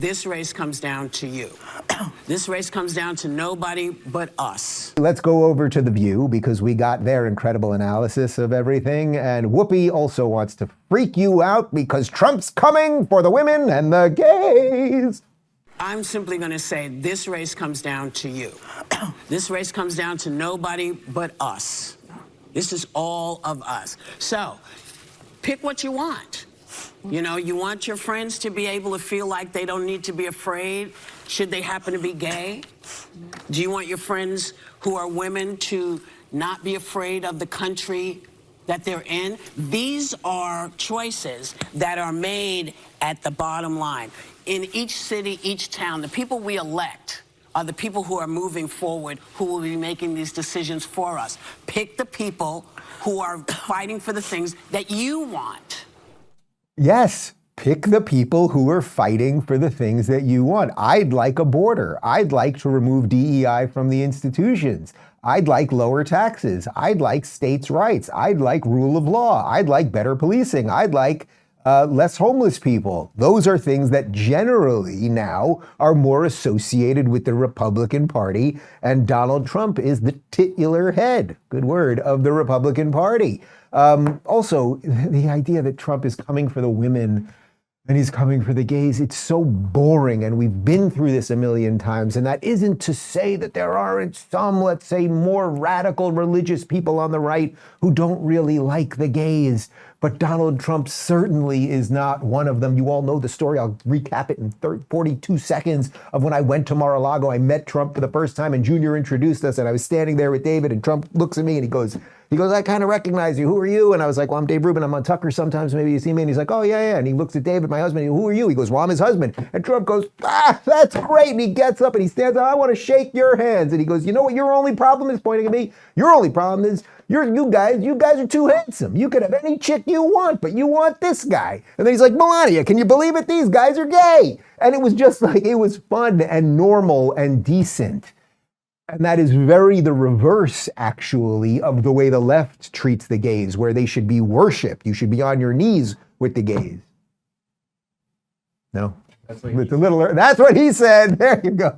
This race comes down to you. This race comes down to nobody but us. Let's go over to The View because we got their incredible analysis of everything. And Whoopi also wants to freak you out because Trump's coming for the women and the gays. I'm simply going to say this race comes down to you. This race comes down to nobody but us. This is all of us. So pick what you want. You know, you want your friends to be able to feel like they don't need to be afraid should they happen to be gay? Do you want your friends who are women to not be afraid of the country that they're in? These are choices that are made at the bottom line. In each city, each town, the people we elect are the people who are moving forward, who will be making these decisions for us. Pick the people who are fighting for the things that you want. Yes, pick the people who are fighting for the things that you want. I'd like a border. I'd like to remove DEI from the institutions. I'd like lower taxes. I'd like states' rights. I'd like rule of law. I'd like better policing. I'd like less homeless people. Those are things that generally now are more associated with the Republican Party, and Donald Trump is the titular head, good word, of the Republican Party. Also, the idea that Trump is coming for the women and he's coming for the gays, it's so boring, and we've been through this a million times, and that isn't to say that there aren't some, let's say, more radical religious people on the right who don't really like the gays, but Donald Trump certainly is not one of them. You all know the story. I'll recap it in 42 seconds of when I went to Mar-a-Lago. I met Trump for the first time, and Junior introduced us, and I was standing there with David, and Trump looks at me, and he goes, I kind of recognize you. Who are you? And I was like, well, I'm Dave Rubin. I'm on Tucker sometimes. Maybe you see me. And he's like, oh, yeah. And he looks at David, my husband. Who are you? He goes, well, I'm his husband. And Trump goes, that's great. And he gets up and he stands up. I want to shake your hands. And he goes, you know what your only problem is? Pointing at me. Your only problem is you guys are too handsome. You could have any chick you want, but you want this guy. And then he's like, Melania, can you believe it? These guys are gay. And it was just like, it was fun and normal and decent. And that is very the reverse, actually, of the way the left treats the gays, where they should be worshipped. You should be on your knees with the gays. No? That's what he said. There you go.